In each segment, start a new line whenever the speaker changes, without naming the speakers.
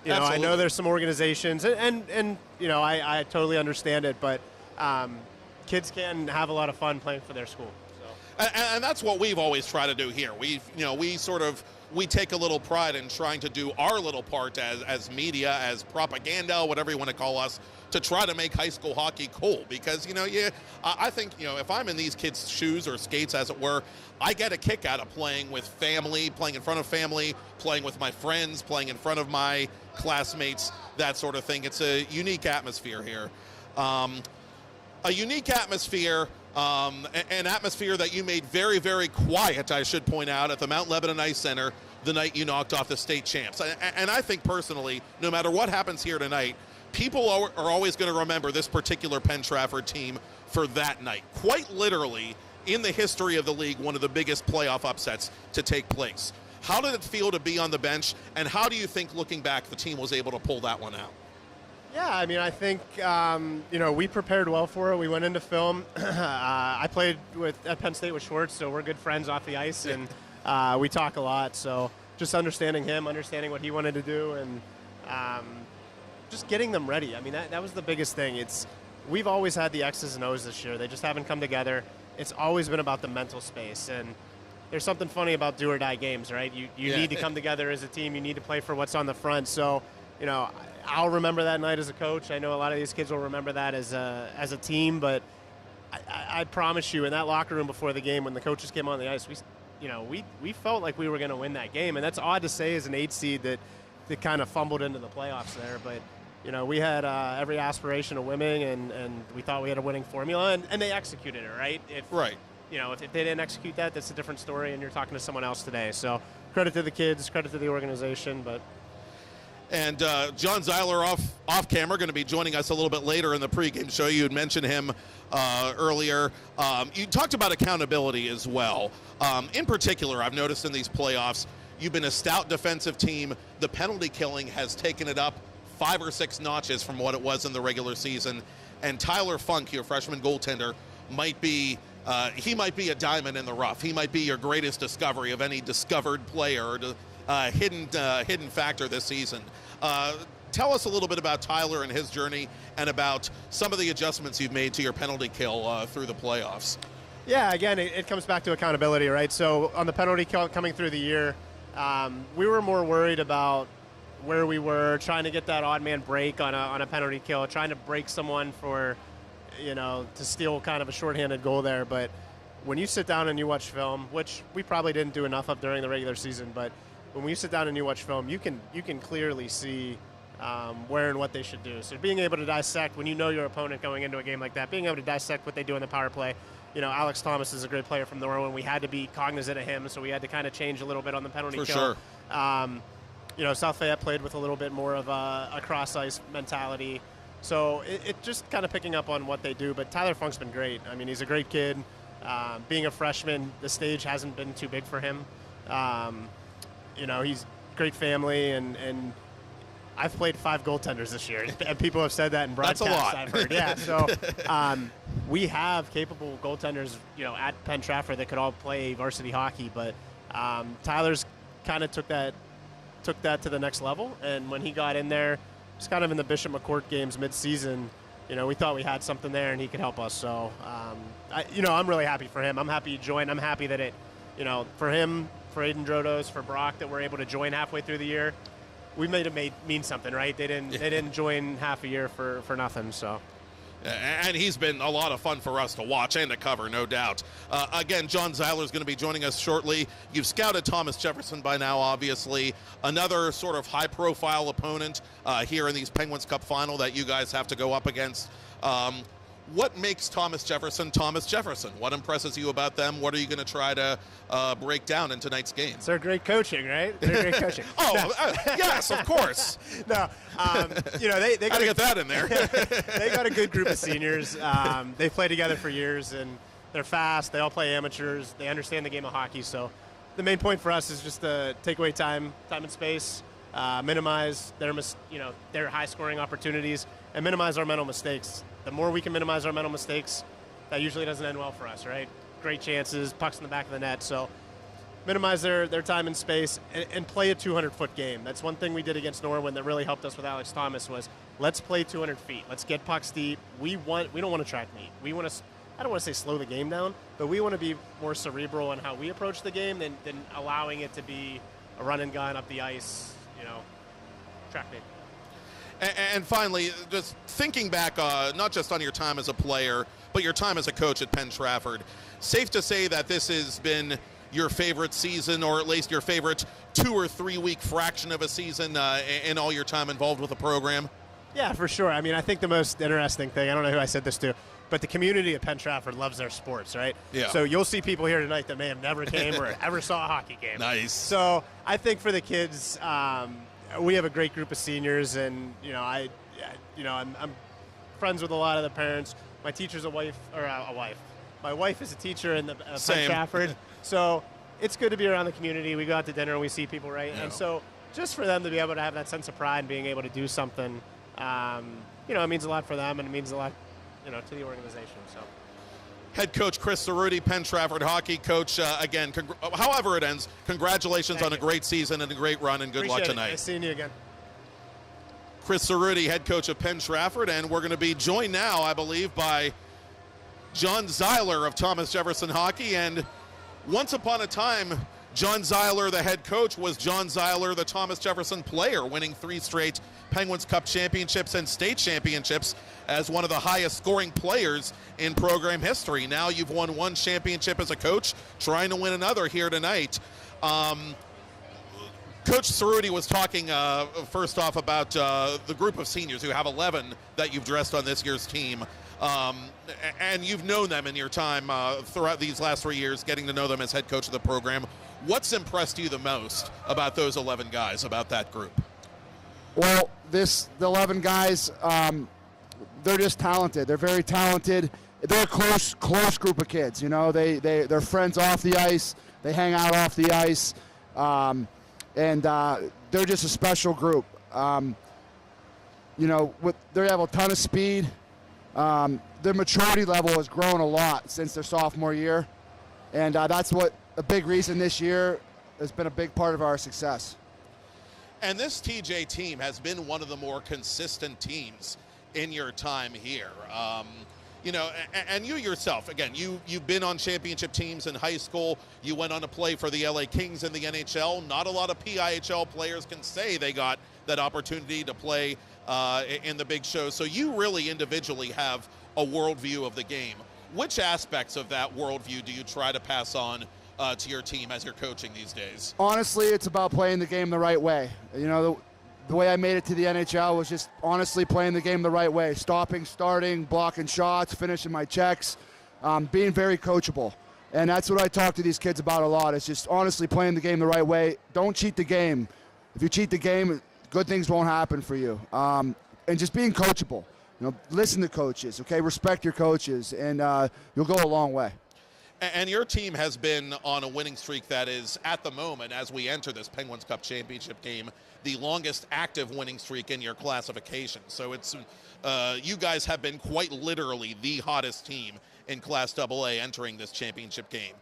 You know,
Absolutely.
I know there's some organizations, and you know, I totally understand it, but kids can have a lot of fun playing for their school. So.
And that's what we've always tried to do here. We take a little pride in trying to do our little part as media, as propaganda, whatever you want to call us, to try to make high school hockey cool. Because, you know, I think, you know, if I'm in these kids' shoes or skates, as it were, I get a kick out of playing with family, playing in front of family, playing with my friends, playing in front of my classmates, that sort of thing. It's a unique atmosphere here. A unique atmosphere, an atmosphere that you made very, very quiet, I should point out, at the Mount Lebanon Ice Center the night you knocked off the state champs. And I think personally, no matter what happens here tonight, people are always going to remember this particular Penn Trafford team for that night. Quite literally, in the history of the league, one of the biggest playoff upsets to take place. How did it feel to be on the bench, and how do you think, looking back, the team was able to pull that one out?
Yeah, I mean, I think, you know, we prepared well for it. We went into film. I played at Penn State with Schwartz, so we're good friends off the ice, and we talk a lot. So just understanding him, understanding what he wanted to do, and just getting them ready. I mean, that was the biggest thing. We've always had the X's and O's this year. They just haven't come together. It's always been about the mental space, and there's something funny about do-or-die games, right? You need to come together as a team. You need to play for what's on the front. So, you know, I'll remember that night as a coach. I know a lot of these kids will remember that as a team, but I promise you, in that locker room before the game, when the coaches came on the ice, we felt like we were going to win that game. And that's odd to say as an 8 seed that kind of fumbled into the playoffs there. But, you know, we had every aspiration of winning, and we thought we had a winning formula, and they executed it, right?
Right.
You know, if they didn't execute that, that's a different story, and you're talking to someone else today. So credit to the kids, credit to the organization, but...
And John Zeiler off camera, going to be joining us a little bit later in the pregame show. You had mentioned him earlier. You talked about accountability as well. In particular, I've noticed in these playoffs, you've been a stout defensive team. The penalty killing has taken it up 5 or 6 notches from what it was in the regular season. And Tyler Funk, your freshman goaltender, might be a diamond in the rough. He might be your greatest discovery of any discovered player, hidden factor this season. Tell us a little bit about Tyler and his journey, and about some of the adjustments you've made to your penalty kill through the playoffs.
Yeah, again, it comes back to accountability, right? So on the penalty kill coming through the year, we were more worried about where we were, trying to get that odd man break on a penalty kill, trying to break someone for, you know, to steal kind of a shorthanded goal there. But when you sit down and you watch film, which we probably didn't do enough of during the regular season, but when you sit down and you watch film, you can clearly see where and what they should do. So being able to dissect, when you know your opponent going into a game like that, being able to dissect what they do in the power play. You know, Alex Thomas is a great player from Norway. We had to be cognizant of him, so we had to kind of change a little bit on the penalty kill.
For sure.
You know, South Fayette played with a little bit more of a cross-ice mentality. So it just kind of picking up on what they do. But Tyler Funk's been great. I mean, he's a great kid. Being a freshman, the stage hasn't been too big for him. You know, he's great family, and I've played 5 goaltenders this year, and people have said that in broadcasts.
That's a lot.
I've heard. Yeah, so we have capable goaltenders, you know, at Penn Trafford that could all play varsity hockey, but Tyler's kind of took that to the next level, and when he got in there, just kind of in the Bishop McCourt games mid-season, you know, we thought we had something there, and he could help us. So, I'm really happy for him. I'm happy he joined. I'm happy that it, you know, for him, for Aiden Drodos, for Brock, that we're able to join halfway through the year. We made it mean something, right? They didn't join half a year for nothing. So.
And he's been a lot of fun for us to watch and to cover, no doubt. Again, John Zeiler is going to be joining us shortly. You've scouted Thomas Jefferson by now, obviously. Another sort of high-profile opponent here in these Penguins Cup final that you guys have to go up against. What makes Thomas Jefferson Thomas Jefferson? What impresses you about them? What are you going to try to break down in tonight's game?
It's their great coaching, right? They're great coaching.
Yes, of course.
No, you know, they got
to get that in there.
They got a good group of seniors. They've played together for years, and they're fast. They all play amateurs. They understand the game of hockey. So the main point for us is just to take away time and space, minimize their high-scoring opportunities, and minimize our mental mistakes. The more we can minimize our mental mistakes, that usually doesn't end well for us, right? Great chances, pucks in the back of the net. So minimize their time and space, and play a 200-foot game. That's one thing we did against Norwin that really helped us with Alex Thomas was let's play 200 feet. Let's get pucks deep. We don't want to track meet. We want to, I don't want to say slow the game down, but we want to be more cerebral in how we approach the game than allowing it to be a run and gun up the ice, track meet.
And finally, just thinking back, not just on your time as a player, but your time as a coach at Penn Trafford, safe to say that this has been your favorite season, or at least your favorite 2 or 3 week fraction of a season in all your time involved with the program?
Yeah, for sure. I mean, I think the most interesting thing, I don't know who I said this to, but the community at Penn Trafford loves their sports, right?
Yeah.
So you'll see people here tonight that may have never came or ever saw a hockey game.
Nice.
So I think for the kids, we have a great group of seniors, and I'm friends with a lot of the parents. My teacher's a wife. My wife is a teacher in the Penn Trafford, so it's good to be around the community. We go out to dinner and we see people, right? Yeah. And so just for them to be able to have that sense of pride and being able to do something, it means a lot for them, and it means a lot, to the organization. So.
Head coach Chris Cerruti, Penn Trafford hockey coach. Again, however it ends, congratulations on a great season and a great run, and good luck tonight.
Nice seeing you again.
Chris Cerruti, head coach of Penn Trafford, and we're going to be joined now, I believe, by John Zeiler of Thomas Jefferson Hockey. And once upon a time, John Zeiler, the head coach, was John Zeiler, the Thomas Jefferson player, winning 3 straight Penguins Cup championships and state championships as one of the highest scoring players in program history. Now you've won 1 championship as a coach, trying to win another here tonight. Coach Cerruti was talking first off about the group of seniors who have 11 that you've dressed on this year's team. And you've known them in your time throughout these last 3 years, getting to know them as head coach of the program. What's impressed you the most about those 11 guys, about that group?
Well, the 11 guys, they're just talented. They're very talented. They're a close group of kids. They're friends off the ice. They hang out off the ice, and they're just a special group. They have a ton of speed. Their maturity level has grown a lot since their sophomore year, and that's what a big reason this year has been a big part of our success.
And this TJ team has been one of the more consistent teams in your time here. And you yourself, again, you've been on championship teams in high school. You went on to play for the LA Kings in the NHL. Not a lot of PIHL players can say they got that opportunity to play in the big show. So you really individually have a worldview of the game. Which aspects of that worldview do you try to pass on to your team as you're coaching these days?
Honestly, it's about playing the game the right way. The way I made it to the NHL was just honestly playing the game the right way. Stopping, starting, blocking shots, finishing my checks, being very coachable. And that's what I talk to these kids about a lot. It's just honestly playing the game the right way. Don't cheat the game. If you cheat the game, good things won't happen for you. And just being coachable. Listen to coaches, okay? Respect your coaches, and you'll go a long way.
And your team has been on a winning streak that is, at the moment, as we enter this Penguins Cup championship game, the longest active winning streak in your classification. So it's you guys have been quite literally the hottest team in Class AA entering this championship game.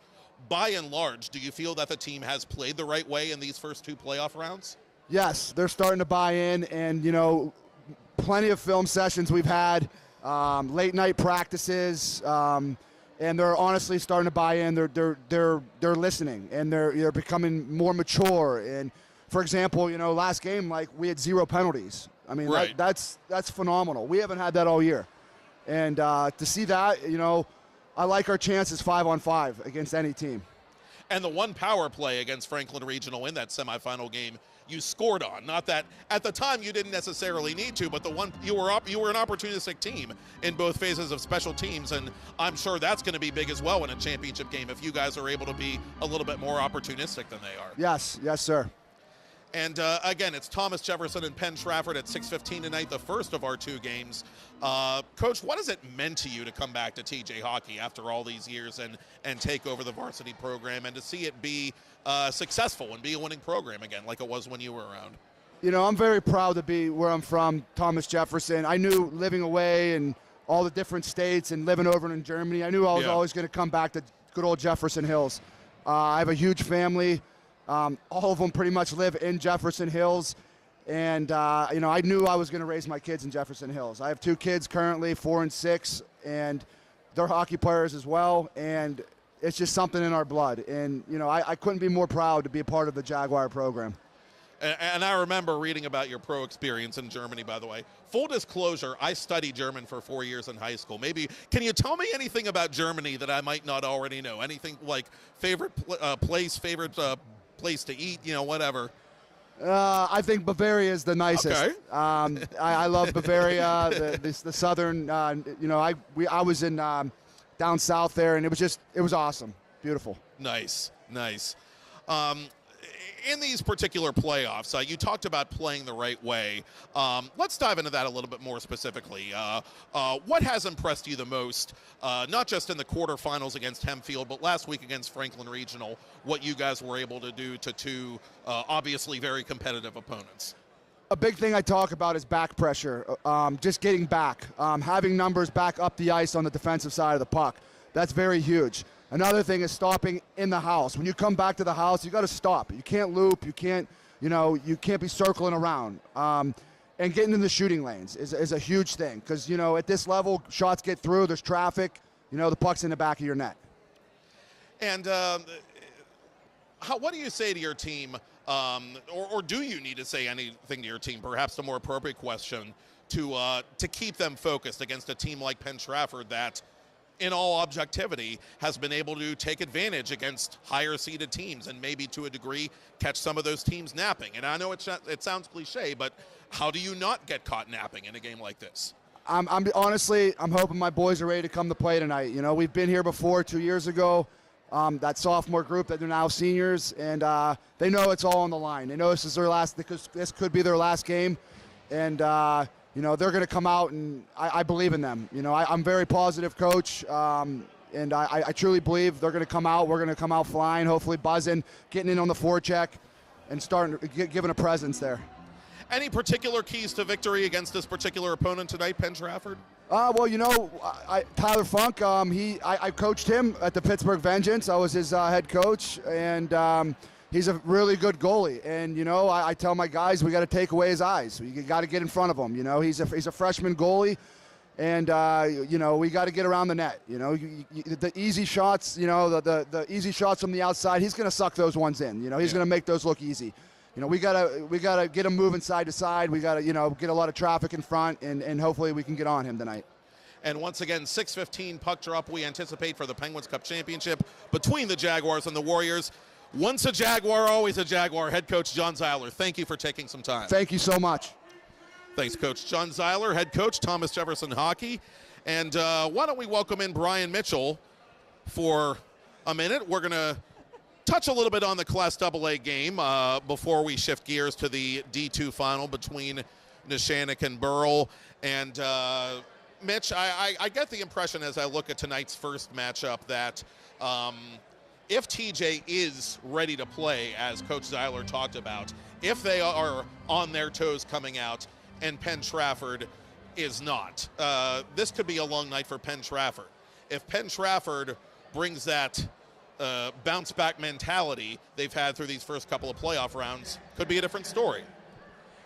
By and large, do you feel that the team has played the right way in these first 2 playoff rounds?
Yes, they're starting to buy in, and plenty of film sessions we've had, late night practices, and they're honestly starting to buy in. They're listening, and they're becoming more mature. And for example, last game, we had 0 penalties. I mean,
right.
That's phenomenal. We haven't had that all year, and to see that, I like our chances 5-on-5 against any team.
And the 1 power play against Franklin Regional in that semifinal game, you scored on. Not that at the time you didn't necessarily need to, but you were an opportunistic team in both phases of special teams, and I'm sure that's going to be big as well in a championship game if you guys are able to be a little bit more opportunistic than they are.
Yes, sir.
And again, it's Thomas Jefferson and Penn Trafford at 6:15 tonight, the first of our 2 games. Coach, what has it meant to you to come back to TJ hockey after all these years and take over the varsity program, and to see it be successful and be a winning program again like it was when you were around?
I'm very proud to be where I'm from, Thomas Jefferson. I knew living away and all the different states and living over in Germany, I knew I was always going to come back to good old Jefferson Hills. I have a huge family. All of them pretty much live in Jefferson Hills. And, I knew I was going to raise my kids in Jefferson Hills. I have 2 kids currently, 4 and 6, and they're hockey players as well. And it's just something in our blood. And, I couldn't be more proud to be a part of the Jaguar program.
And I remember reading about your pro experience in Germany, by the way. Full disclosure, I studied German for 4 years in high school. Maybe, can you tell me anything about Germany that I might not already know? Anything like favorite place to eat, whatever?
I think Bavaria is the nicest.
Okay.
I love Bavaria, the southern. I was in down south there, and it was awesome, beautiful.
Nice. In these particular playoffs, you talked about playing the right way. Let's dive into that a little bit more specifically. What has impressed you the most, not just in the quarterfinals against Hempfield, but last week against Franklin Regional, what you guys were able to do to two obviously very competitive opponents?
A big thing I talk about is back pressure, just getting back, having numbers back up the ice on the defensive side of the puck. That's very huge. Another thing is stopping in the house. When you come back to the house, you got to stop. You can't loop. You can't be circling around. And getting in the shooting lanes is a huge thing because, at this level, shots get through. There's traffic. The puck's in the back of your net. And
what do you say to your team, or do you need to say anything to your team? Perhaps the more appropriate question to keep them focused against a team like Penn Trafford that, in all objectivity, has been able to take advantage against higher-seeded teams and maybe to a degree catch some of those teams napping. And I know it sounds cliche, but how do you not get caught napping in a game like this?
I'm hoping my boys are ready to come to play tonight. We've been here before 2 years ago, that sophomore group that they're now seniors, and they know it's all on the line. They know this is their last, because this could be their last game, and they're going to come out, and I believe in them. I'm very positive, Coach, and I truly believe they're going to come out. We're going to come out flying, hopefully buzzing, getting in on the forecheck, and giving a presence there.
Any particular keys to victory against this particular opponent tonight, Penn Trafford?
Tyler Funk, I coached him at the Pittsburgh Vengeance. I was his head coach, and he's a really good goalie. And, I tell my guys, we got to take away his eyes. You got to get in front of him. He's a freshman goalie, and, we got to get around the net. The easy shots, the easy shots from the outside, he's going to suck those ones in. He's going to make those look easy. We gotta get him moving side to side. We gotta, get a lot of traffic in front, and hopefully we can get on him tonight.
And once again, 6:15 puck drop we anticipate for the Penguins Cup Championship between the Jaguars and the Warriors. Once a Jaguar, always a Jaguar. Head coach John Zeiler, thank you for taking some time.
Thank you so much.
Thanks, Coach John Zeiler, head coach Thomas Jefferson Hockey. And why don't we welcome in Brian Mitchell for a minute. We're going to touch a little bit on the Class AA game before we shift gears to the D2 final between Neshannock and Burrell. And Mitch, I get the impression as I look at tonight's first matchup that if TJ is ready to play, as Coach Zeiler talked about, if they are on their toes coming out and Penn Trafford is not, this could be a long night for Penn Trafford. If Penn Trafford brings that bounce back mentality they've had through these first couple of playoff rounds, could be a different story.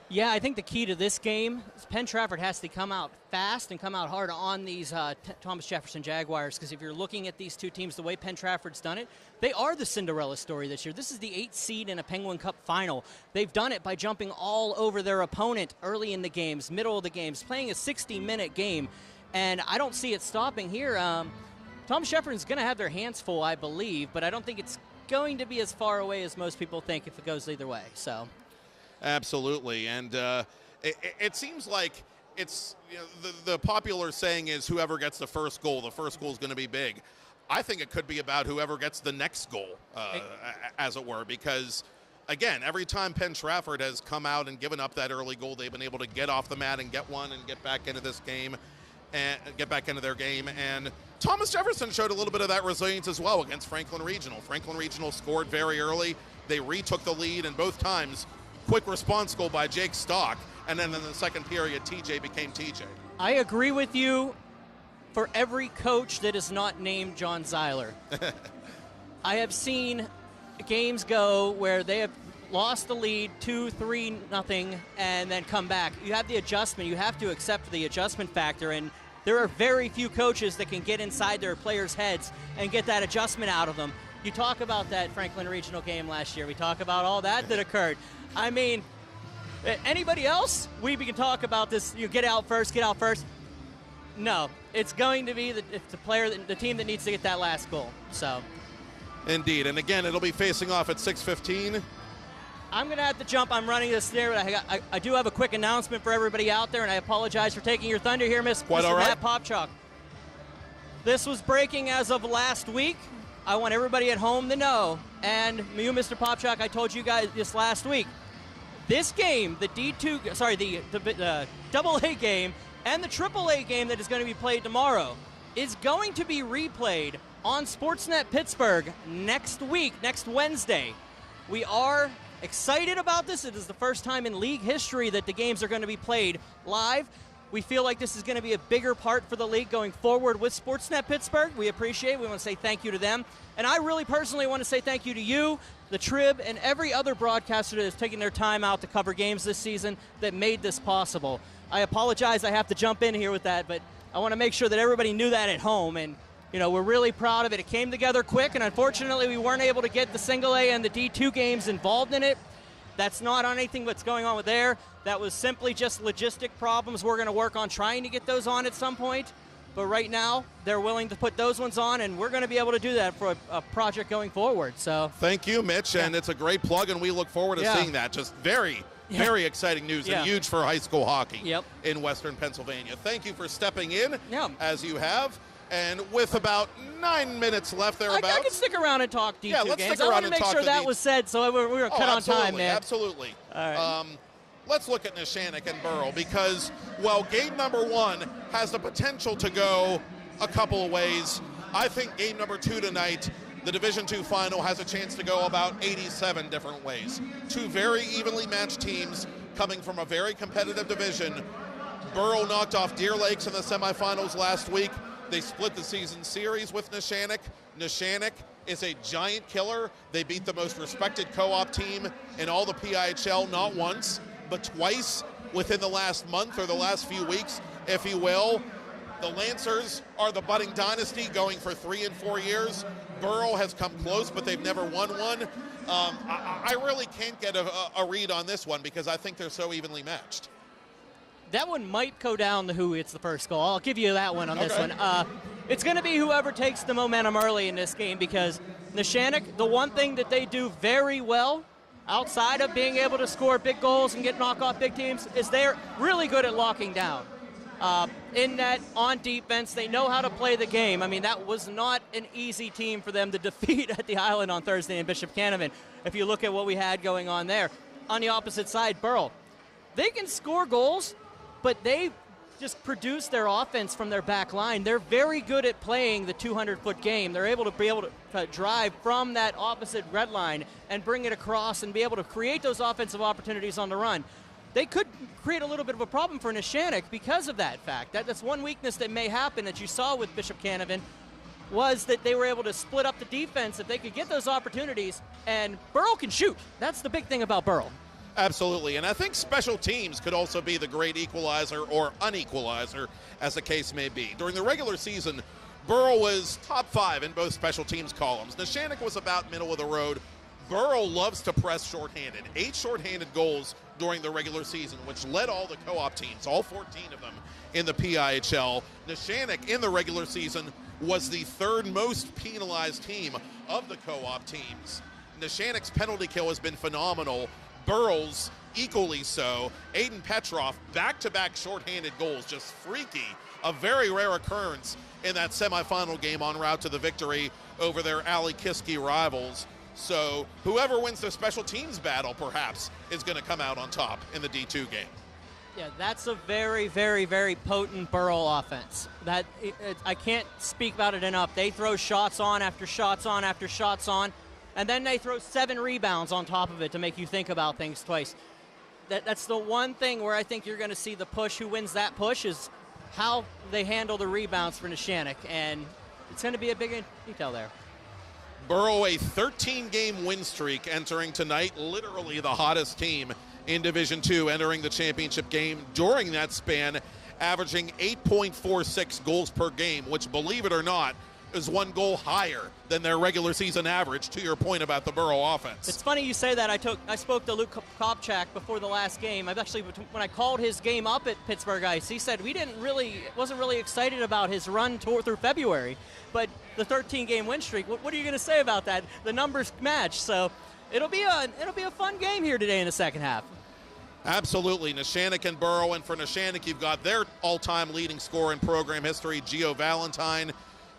Yeah, I think the key to this game is Penn Trafford has to come out fast and come out hard on these Thomas Jefferson Jaguars, because if you're looking at these two teams the way Penn Trafford's done it, they are the Cinderella story this year. This is the 8th seed in a Penguin Cup final. They've done it by jumping all over their opponent early in the games, middle of the games, playing a 60-minute game, and I don't see it stopping here. Thomas Jefferson's going to have their hands full, I believe, but I don't think it's going to be as far away as most people think if it goes either way. So,
absolutely, and it seems like it's the popular saying is whoever gets the first goal is going to be big. I think it could be about whoever gets the next goal, as it were, because again, every time Penn Trafford has come out and given up that early goal, they've been able to get off the mat and get one and get back into this game. And get back into their game. And Thomas Jefferson showed a little bit of that resilience as well against Franklin Regional. Franklin Regional scored very early. They retook the lead, and both times, quick response goal by Jake Stock. And then in the second period, TJ became TJ.
I agree with you for every coach that is not named John Zeiler. I have seen games go where they have lost the lead 2-3-0 and then come back. You have the adjustment. You have to accept the adjustment factor, and there are very few coaches that can get inside their players' heads and get that adjustment out of them. You talk about that Franklin Regional game last year. We talk about all that occurred. I mean, anybody else? We can talk about this. You get out first. No, it's going to be the team that needs to get that last goal. So,
indeed, and again, it'll be facing off at 6:15.
I'm going to have to jump. I'm running this there. I do have a quick announcement for everybody out there, and I apologize for taking your thunder here, Mr. Matt Popchak. This was breaking as of last week. I want everybody at home to know, and you, Mr. Popchak, I told you guys this last week. This game, the AA game and the AAA game that is going to be played tomorrow is going to be replayed on Sportsnet Pittsburgh next week, next Wednesday. We are excited about this. It is the first time in league history that the games are going to be played live. We feel like this is going to be a bigger part for the league going forward with Sportsnet Pittsburgh. We appreciate it. We want to say thank you to them. And I really personally want to say thank you to you, the Trib, and every other broadcaster that is taking their time out to cover games this season that made this possible. I apologize I have to jump in here with that, but I want to make sure that everybody knew that at home. And, you know, we're really proud of it. It came together quick, and unfortunately we weren't able to get the single A and the D2 games involved in it. That's not on anything that's going on with there. That was simply just logistic problems. We're going to work on trying to get those on at some point. But right now, they're willing to put those ones on, and we're going to be able to do that for a project going forward. So
thank you, Mitch, and it's a great plug, and we look forward to seeing that. Just very exciting news and huge for high school hockey in Western Pennsylvania. Thank you for stepping in as you have. And with about 9 minutes left thereabouts.
I can stick around and talk D2
let's
games.
Stick around
I want to make sure that was said, so we were cut on time, man.
Absolutely.
All right.
Let's look at Neshannock and Burrell because, well, game number 1 has the potential to go a couple of ways. I think game number 2 tonight, the Division II final, has a chance to go about 87 different ways. Two very evenly matched teams coming from a very competitive division. Burrell knocked off Deer Lakes in the semifinals last week. They split the season series with Neshannock. Neshannock is a giant killer. They beat the most respected co-op team in all the PIHL, not once, but twice within the last month or the last few weeks, if you will. The Lancers are the budding dynasty going for 3 and 4 years. Burrell has come close, but they've never won one. I really can't get a read on this one because I think they're so evenly matched.
That one might go down to who hits the first goal. I'll give you that one on this one. It's going to be whoever takes the momentum early in this game because Neshannock, the one thing that they do very well outside of being able to score big goals and knock off big teams is they're really good at locking down. In net, on defense, they know how to play the game. I mean, that was not an easy team for them to defeat at the Island on Thursday in Bishop Canavan. If you look at what we had going on there. On the opposite side, Burrell. They can score goals, but they just produce their offense from their back line. They're very good at playing the 200-foot game. They're able to drive from that opposite red line and bring it across and be able to create those offensive opportunities on the run. They could create a little bit of a problem for Neshannock because of that fact. That's one weakness that may happen that you saw with Bishop Canavan was that they were able to split up the defense if they could get those opportunities, and Burrell can shoot. That's the big thing about Burrell.
Absolutely, and I think special teams could also be the great equalizer or unequalizer, as the case may be. During the regular season, Burrell was top 5 in both special teams columns. Neshannock was about middle of the road. Burrell loves to press shorthanded. 8 shorthanded goals during the regular season, which led all the co-op teams, all 14 of them, in the PIHL. Neshannock, in the regular season, was the 3rd most penalized team of the co-op teams. Neshannock's penalty kill has been phenomenal. Burrell's equally so. Aiden Petrov, back-to-back shorthanded goals, just freaky. A very rare occurrence in that semifinal game en route to the victory over their Ali Kiski rivals. So whoever wins the special teams battle, perhaps, is going to come out on top in the D2 game.
Yeah, that's a very, very, very potent Burrell offense. I can't speak about it enough. They throw shots on after shots on after shots on. And then they throw 7 rebounds on top of it to make you think about things twice. That's the one thing where I think you're going to see the push. Who wins that push is how they handle the rebounds for Neshannock. And it's going to be a big detail there.
Borough a 13-game win streak entering tonight, literally the hottest team in Division II entering the championship game during that span, averaging 8.46 goals per game, which, believe it or not, is 1 goal higher than their regular season average, to your point about the Borough offense.
It's funny you say that. I spoke to Luke Kopchak before the last game. When I called his game up at Pittsburgh Ice, he said wasn't really excited about his run through February, but the 13-game win streak. What are you going to say about that? The numbers match, so it'll be a fun game here today in the second half.
Absolutely. Neshannock and Borough, and for Neshannock, you've got their all-time leading scorer in program history, Gio Valentine.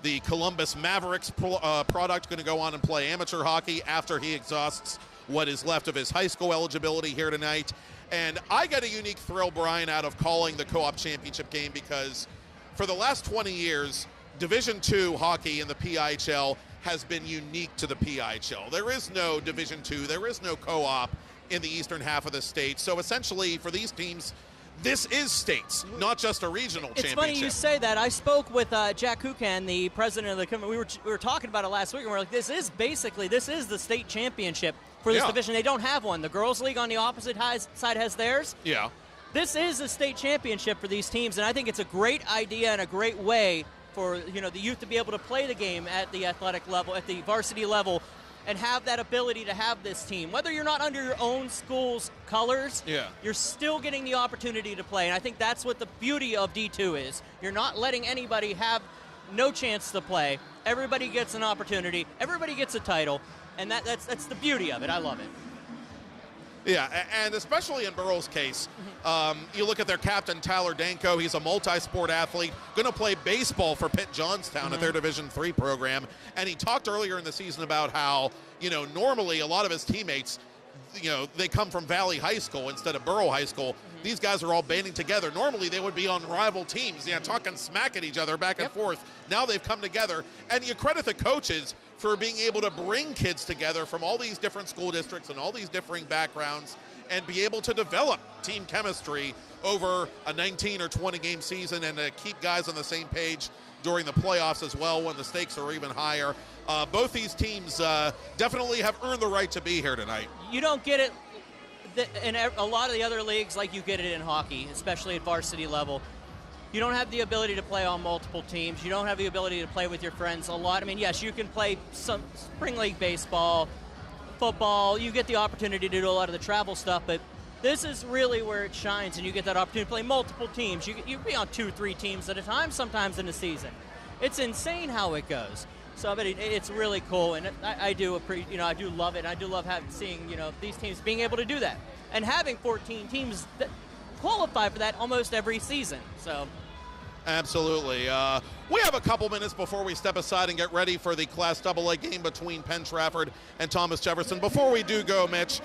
The Columbus Mavericks product, going to go on and play amateur hockey after he exhausts what is left of his high school eligibility here tonight. And I get a unique thrill, Brian, out of calling the co-op championship game, because for the last 20 years, Division II hockey in the PIHL has been unique to the PIHL. There is no Division II, there is no co-op in the eastern half of the state. So essentially for these teams, this is states, not just a regional championship.
It's funny you say that. I spoke with Jack Kukan, the president of the company. We were talking about it last week, and we're like, this is the state championship for this division. They don't have one. The girls' league on the opposite side has theirs.
Yeah.
This is a state championship for these teams, and I think it's a great idea and a great way for the youth to be able to play the game at the athletic level, at the varsity level, and have that ability to have this team. Whether you're not under your own school's colors, you're still getting the opportunity to play. And I think that's what the beauty of D2 is. You're not letting anybody have no chance to play. Everybody gets an opportunity. Everybody gets a title. And that's the beauty of it. I love it.
Yeah, and especially in Borough's case, you look at their captain, Tyler Danko. He's a multi-sport athlete, going to play baseball for Pitt Johnstown at their Division III program. And he talked earlier in the season about how, normally a lot of his teammates, they come from Valley High School instead of Borough High School. These guys are all banding together. Normally they would be on rival teams, talking smack at each other back and forth. Now they've come together. And you credit the coaches for being able to bring kids together from all these different school districts and all these differing backgrounds and be able to develop team chemistry over a 19 or 20 game season and to keep guys on the same page during the playoffs as well when the stakes are even higher. Both these teams definitely have earned the right to be here tonight.
You don't get it in a lot of the other leagues like you get it in hockey, especially at varsity level. You don't have the ability to play on multiple teams. You don't have the ability to play with your friends a lot. I mean, yes, you can play some spring league baseball, football. You get the opportunity to do a lot of the travel stuff, but this is really where it shines, and you get that opportunity to play multiple teams. You can be on 2-3 teams at a time sometimes in a season. It's insane how it goes. So I mean, it's really cool, and I do love it. And I do love seeing these teams being able to do that, and having 14 teams that qualify for that almost every season. So.
Absolutely. We have a couple minutes before we step aside and get ready for the Class AA game between Penn Trafford and Thomas Jefferson. Before we do go, Mitch,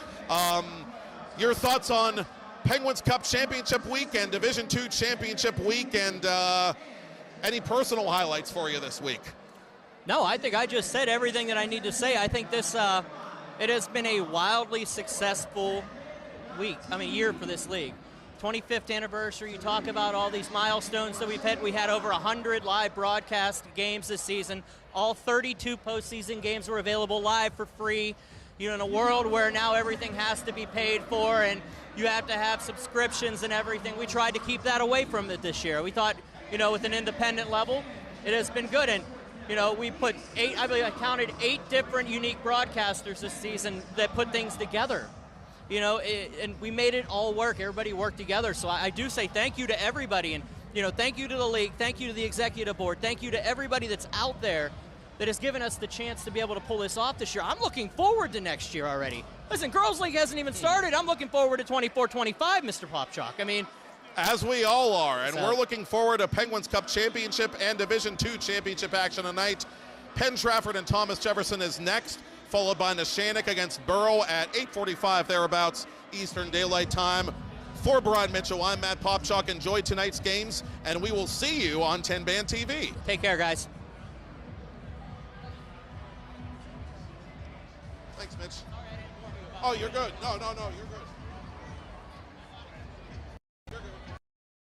your thoughts on Penguins Cup Championship Week and Division II Championship Week, and any personal highlights for you this week?
No, I think I just said everything that I need to say. I think this it has been a wildly successful year for this league. 25th anniversary, you talk about all these milestones that we've had. We had over 100 live broadcast games this season. All 32 postseason games were available live for free. In a world where now everything has to be paid for and you have to have subscriptions and everything, we tried to keep that away from it this year. We thought, with an independent level, it has been good. And, we put I counted 8 different unique broadcasters this season that put things together. And we made it all work. Everybody worked together. So I do say thank you to everybody. And, thank you to the league. Thank you to the executive board. Thank you to everybody that's out there that has given us the chance to be able to pull this off this year. I'm looking forward to next year already. Listen, Girls League hasn't even started. I'm looking forward to 24-25, Mr. Popchalk. I mean,
as we all are, and we're looking forward to Penguins Cup Championship and Division II Championship action tonight. Penn Trafford and Thomas Jefferson is next, followed by Neshannock against Borough at 8:45 thereabouts Eastern Daylight Time. For Brian Mitchell, I'm Matt Popchalk. Enjoy tonight's games, and we will see you on TenbandTV.
Take care, guys.
Thanks, Mitch. Oh, you're good. No, you're good.